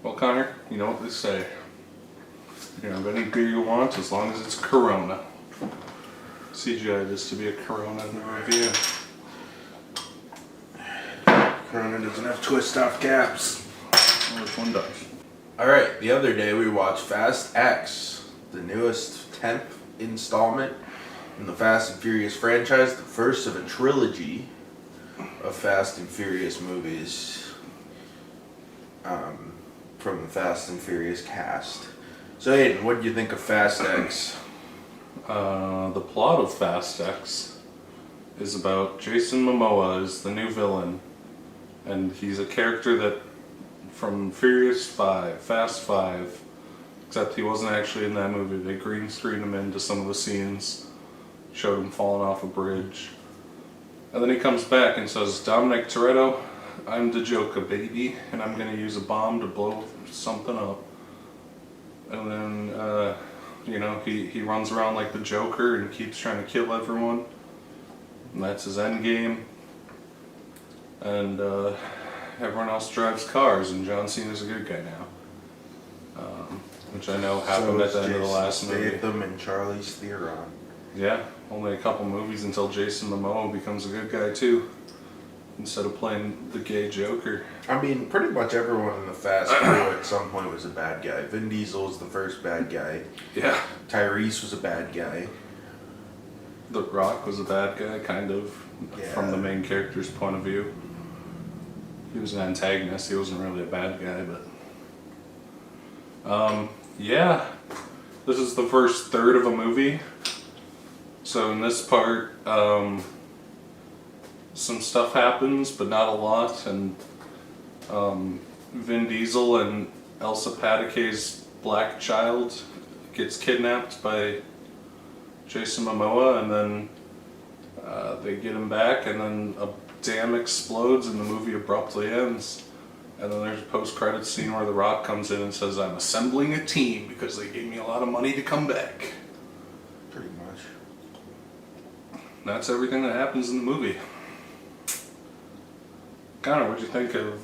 Well, Connor, you know what they say. You know, any beer you want as long as it's Corona. CGI this to be a Corona in the review. Corona doesn't have twist off caps. Well, which one does? Alright, the other day we watched Fast X, the newest 10th installment in the Fast and Furious franchise, the first of a trilogy of Fast and Furious movies from the Fast and Furious cast. So Aiden, what did you think of Fast X? The plot of Fast X is about Jason Momoa is the new villain, and he's a character that from Fast 5, except he wasn't actually in that movie. They green screened him into some of the scenes, showed him falling off a bridge, and then he comes back and says, Dominic Toretto, I'm the Joker, baby, and I'm gonna use a bomb to blow something up. And then, he runs around like the Joker and keeps trying to kill everyone. And that's his end game. And everyone else drives cars, and John Cena's a good guy now. Which I know happened at the end of the last movie. Statham and Charlize Theron. Yeah, only a couple movies until Jason Momoa becomes a good guy too, instead of playing the gay Joker. I mean, pretty much everyone in the Fast crew at some point was a bad guy. Vin Diesel was the first bad guy. Yeah. Tyrese was a bad guy. The Rock was a bad guy, kind of, from the main character's point of view. He was an antagonist, he wasn't really a bad guy, but... This is the first third of a movie. So in this part, some stuff happens, but not a lot, and Vin Diesel and Elsa Patake's black child gets kidnapped by Jason Momoa, and then they get him back, and then a dam explodes and the movie abruptly ends. And then there's a post-credits scene where The Rock comes in and says, I'm assembling a team because they gave me a lot of money to come back. Pretty much. That's everything that happens in the movie. Connor, what'd you think of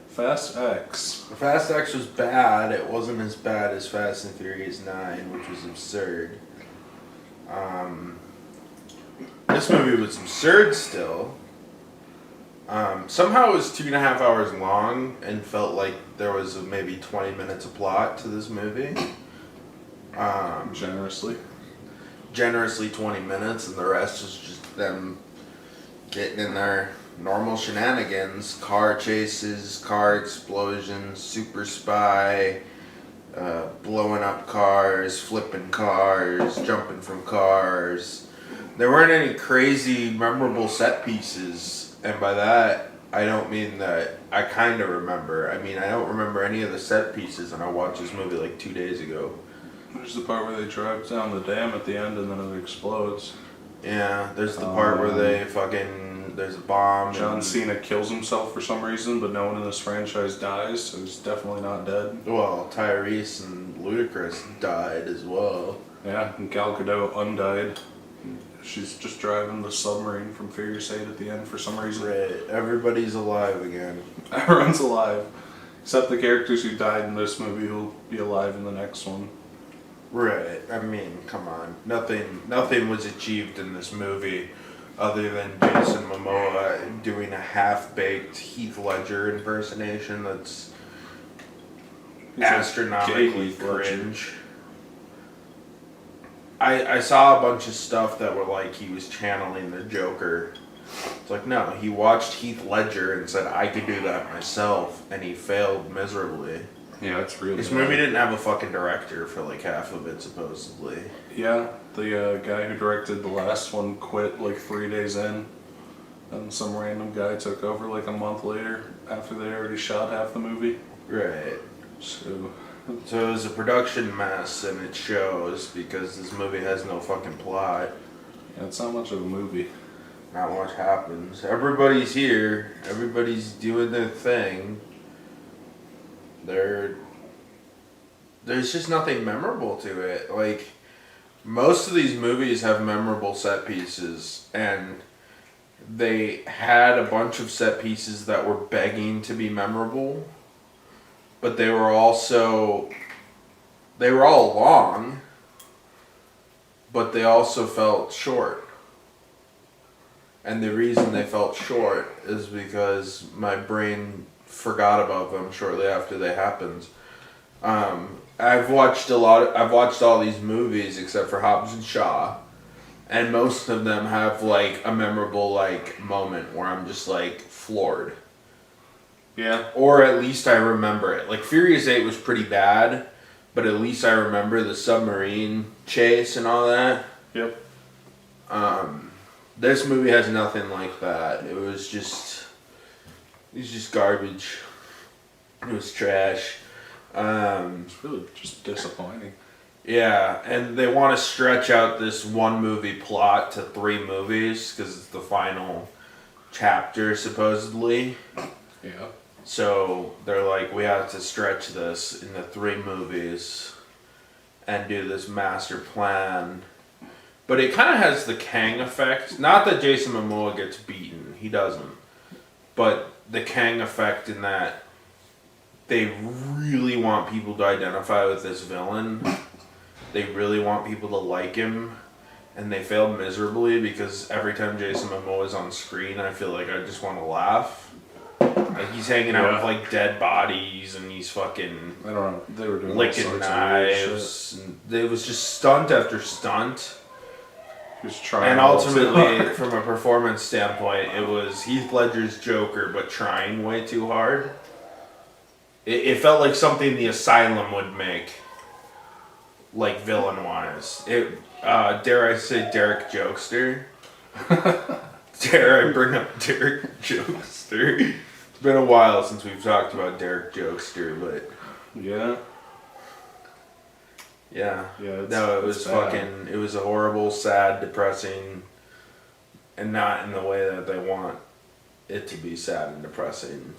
Fast X? Fast X was bad. It wasn't as bad as Fast and Furious 9, which was absurd. This movie was absurd still. Somehow it was 2.5 hours long and felt like there was maybe 20 minutes of plot to this movie. Generously 20 minutes, and the rest was just them getting in their normal shenanigans. Car chases, car explosions, super spy, blowing up cars, flipping cars, jumping from cars. There weren't any crazy memorable set pieces. And by that, I don't mean that I kind of remember. I mean, I don't remember any of the set pieces, and I watched this movie like 2 days ago. There's the part where they drive down the dam at the end and then it explodes. Yeah, there's the part where there's a bomb. John Cena kills himself for some reason, but no one in this franchise dies, so he's definitely not dead. Well, Tyrese and Ludacris died as well. Yeah, and Gal Gadot undied. She's just driving the submarine from Furious 8 at the end for some reason. Right, everybody's alive again. Everyone's alive. Except the characters who died in this movie will be alive in the next one. Right, I mean, come on. Nothing was achieved in this movie other than Jason Momoa doing a half-baked Heath Ledger impersonation that's astronomically cringe. I saw a bunch of stuff that were like he was channeling the Joker. It's like, no, he watched Heath Ledger and said, I could do that myself, and he failed miserably. Yeah, it's really This movie didn't have a fucking director for like half of it, supposedly. Yeah, the guy who directed the last one quit like 3 days in, and some random guy took over like a month later after they already shot half the movie. Right. So it was a production mess, and it shows because this movie has no fucking plot. Yeah, it's not much of a movie. Not much happens. Everybody's here. Everybody's doing their thing. There's just nothing memorable to it. Like, most of these movies have memorable set pieces, and they had a bunch of set pieces that were begging to be memorable. but they were all long, but they also felt short. And the reason they felt short is because my brain forgot about them shortly after they happened. I've watched all these movies except for Hobbs and Shaw, and most of them have like a memorable like moment where I'm just like floored. Yeah. Or at least I remember it. Like Furious 8 was pretty bad, but at least I remember the submarine chase and all that. Yep. This movie has nothing like that. It was just garbage. It was trash. It's really just disappointing. Yeah, and they want to stretch out this one movie plot to 3 movies because it's the final chapter, supposedly. Yeah. So they're like, we have to stretch this into 3 movies and do this master plan. But it kind of has the Kang effect. Not that Jason Momoa gets beaten. He doesn't. But the Kang effect in that they really want people to identify with this villain. They really want people to like him. And they fail miserably because every time Jason Momoa is on screen, I feel like I just want to laugh. Like he's hanging out with like dead bodies and he's fucking I don't know. They were doing licking all sorts of weird shit. knives. And it was just stunt after stunt. He was trying. And all too ultimately, hard. from a performance standpoint, it was Heath Ledger's Joker, but trying way too hard. It felt like something the Asylum would make, like villain-wise. Dare I say Derek Jokester? Dare I bring up Derek Jokester? It's been a while since we've talked about Derek Jokester, but Yeah. yeah. Yeah. No, it was bad. it was a horrible, sad, depressing, and not in the way that they want it to be sad and depressing.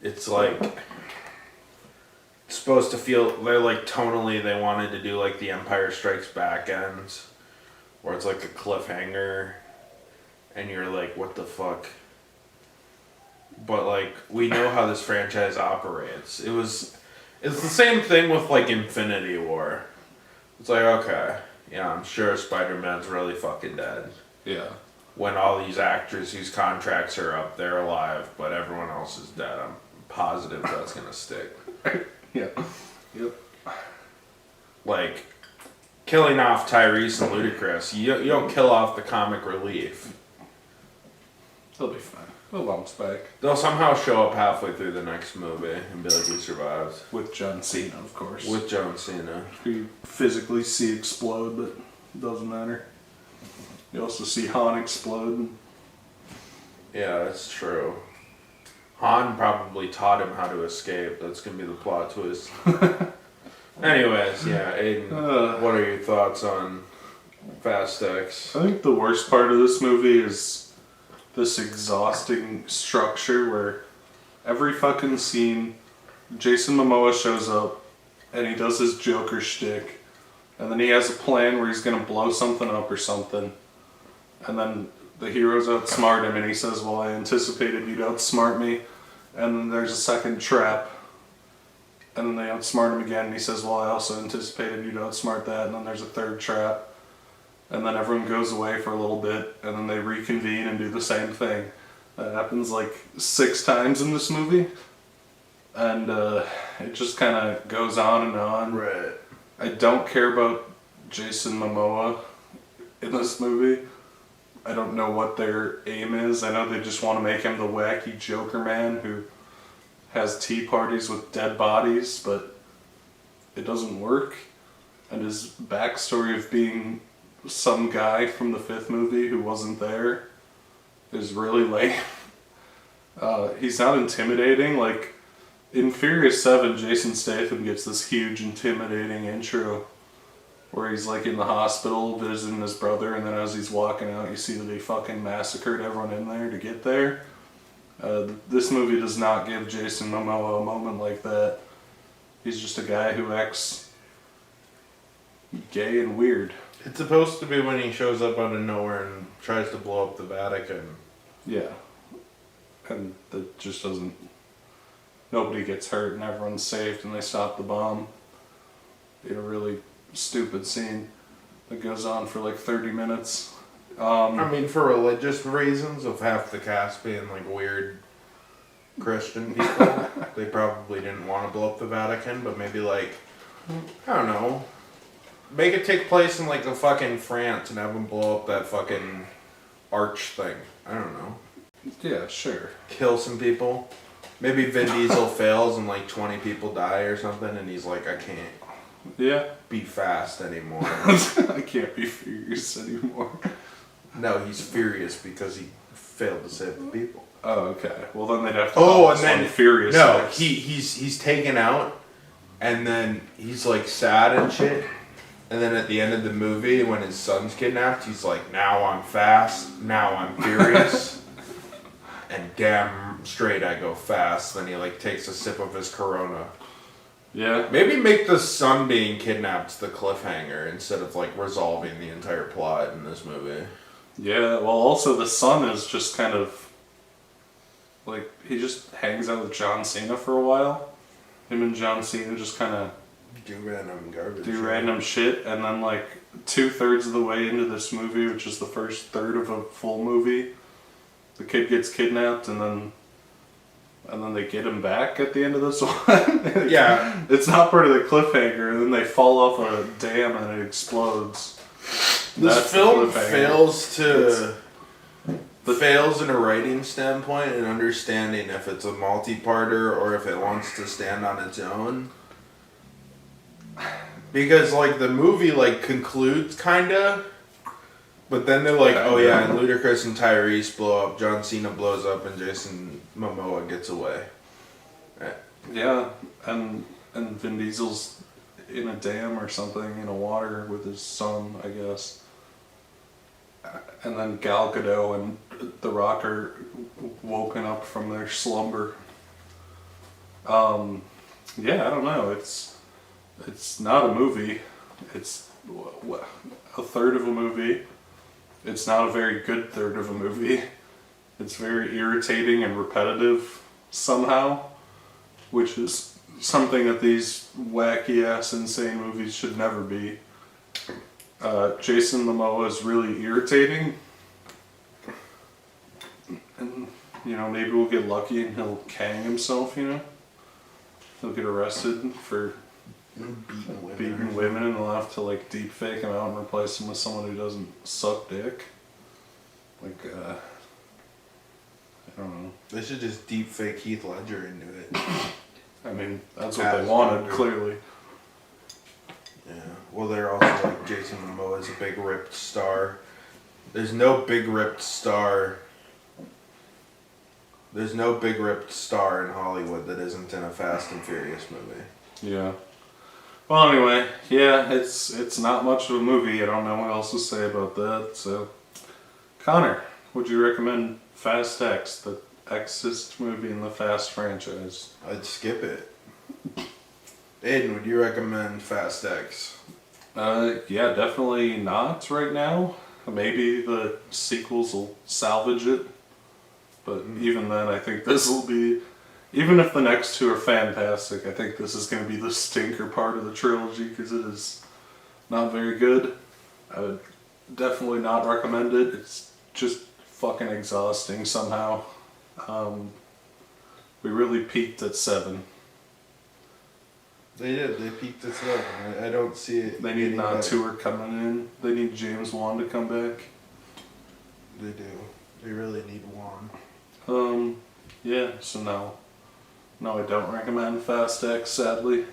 It's like, it's supposed to feel, they're like tonally, they wanted to do like the Empire Strikes Back ends, where it's like a cliffhanger, and you're like, what the fuck? But like, we know how this franchise operates. It's the same thing with like Infinity War. It's like, okay, yeah, I'm sure Spider-Man's really fucking dead. Yeah. When all these actors whose contracts are up, they're alive, but everyone else is dead. I'm positive that's gonna stick. Yeah. Yep. Like, killing off Tyrese and Ludacris, you don't kill off the comic relief. They'll be fine. They'll bounce back. They'll somehow show up halfway through the next movie and be like, we survived. With John Cena, of course. With John Cena. Who you physically see explode, but it doesn't matter. You also see Han explode. Yeah, that's true. Han probably taught him how to escape. That's gonna be the plot twist. Anyways, yeah, Aiden, what are your thoughts on Fast X? I think the worst part of this movie is this exhausting structure where every fucking scene, Jason Momoa shows up and he does his Joker shtick, and then he has a plan where he's gonna blow something up or something, and then the heroes outsmart him and he says, well, I anticipated you'd outsmart me, and then there's a second trap, and then they outsmart him again and he says, well, I also anticipated you'd outsmart that, and then there's a third trap. And then everyone goes away for a little bit, and then they reconvene and do the same thing. That happens like 6 times in this movie. And it just kind of goes on and on. Right. I don't care about Jason Momoa in this movie. I don't know what their aim is. I know they just want to make him the wacky Joker man who has tea parties with dead bodies, but it doesn't work. And his backstory of being some guy from the 5th movie who wasn't there is really lame. He's not intimidating. Like, in Furious 7, Jason Statham gets this huge intimidating intro where he's like in the hospital visiting his brother, and then as he's walking out you see that he fucking massacred everyone in there to get there. This movie does not give Jason Momoa a moment like that. He's just a guy who acts gay and weird. It's supposed to be when he shows up out of nowhere and tries to blow up the Vatican. Yeah. And that just doesn't nobody gets hurt and everyone's saved and they stop the bomb. In a really stupid scene that goes on for like 30 minutes. I mean, for religious reasons of half the cast being like weird Christian people, they probably didn't want to blow up the Vatican, but maybe like, I don't know, make it take place in like the fucking France and have them blow up that fucking arch thing. I don't know. Yeah, sure. Kill some people. Maybe Vin Diesel fails and like 20 people die or something, and he's like, I can't be fast anymore. I can't be furious anymore. No, he's furious because he failed to save the people. Oh, okay. Well, then they'd have to call this one Furious. No, Six. he's taken out, and then he's like sad and shit. And then at the end of the movie, when his son's kidnapped, he's like, now I'm fast, now I'm furious. And damn straight I go fast. Then he like takes a sip of his Corona. Yeah. Maybe make the son being kidnapped the cliffhanger instead of like resolving the entire plot in this movie. Yeah, well also the son is just kind of like, he just hangs out with John Cena for a while. Him and John Cena just kind of do random garbage. Do random shit, and then like 2/3 of the way into this movie, which is the first third of a full movie, the kid gets kidnapped, and then they get him back at the end of this one. Yeah. It's not part of the cliffhanger, and then they fall off a dam and it explodes. This film fails in a writing standpoint and understanding if it's a multi-parter or if it wants to stand on its own. Because like the movie like concludes kinda, but then they're like, oh yeah, and Ludacris and Tyrese blow up, John Cena blows up, and Jason Momoa gets away. Yeah, and Vin Diesel's in a dam or something, in a water with his son, I guess. And then Gal Gadot and The Rock are woken up from their slumber. Yeah, I don't know. It's not a movie. It's a third of a movie. It's not a very good third of a movie. It's very irritating and repetitive somehow, which is something that these wacky ass insane movies should never be. Jason Momoa is really irritating, and maybe we'll get lucky and he'll hang himself. He'll get arrested for beating women, and they'll have to like deep fake him out and replace him with someone who doesn't suck dick. Like I don't know. They should just deep fake Heath Ledger into it. I mean, that's what they wanted, clearly. Yeah. Well, they're also like Jason Momoa is a big ripped star. There's no big ripped star. There's no big ripped star in Hollywood that isn't in a Fast and Furious movie. Yeah. Well, anyway, yeah, it's not much of a movie. I don't know what else to say about that. So, Connor, would you recommend Fast X, the Xest movie in the Fast franchise? I'd skip it. Aiden, would you recommend Fast X? Yeah, definitely not right now. Maybe the sequels will salvage it. But even then, I think this will be... Even if the next two are fantastic, I think this is going to be the stinker part of the trilogy because it is not very good. I would definitely not recommend it. It's just fucking exhausting somehow. We really peaked at 7. They did. They peaked at 7. I don't see it. They need an tour coming in. They need James Wan to come back. They do. They really need Wan. Yeah, so no, I don't recommend Fast X, sadly.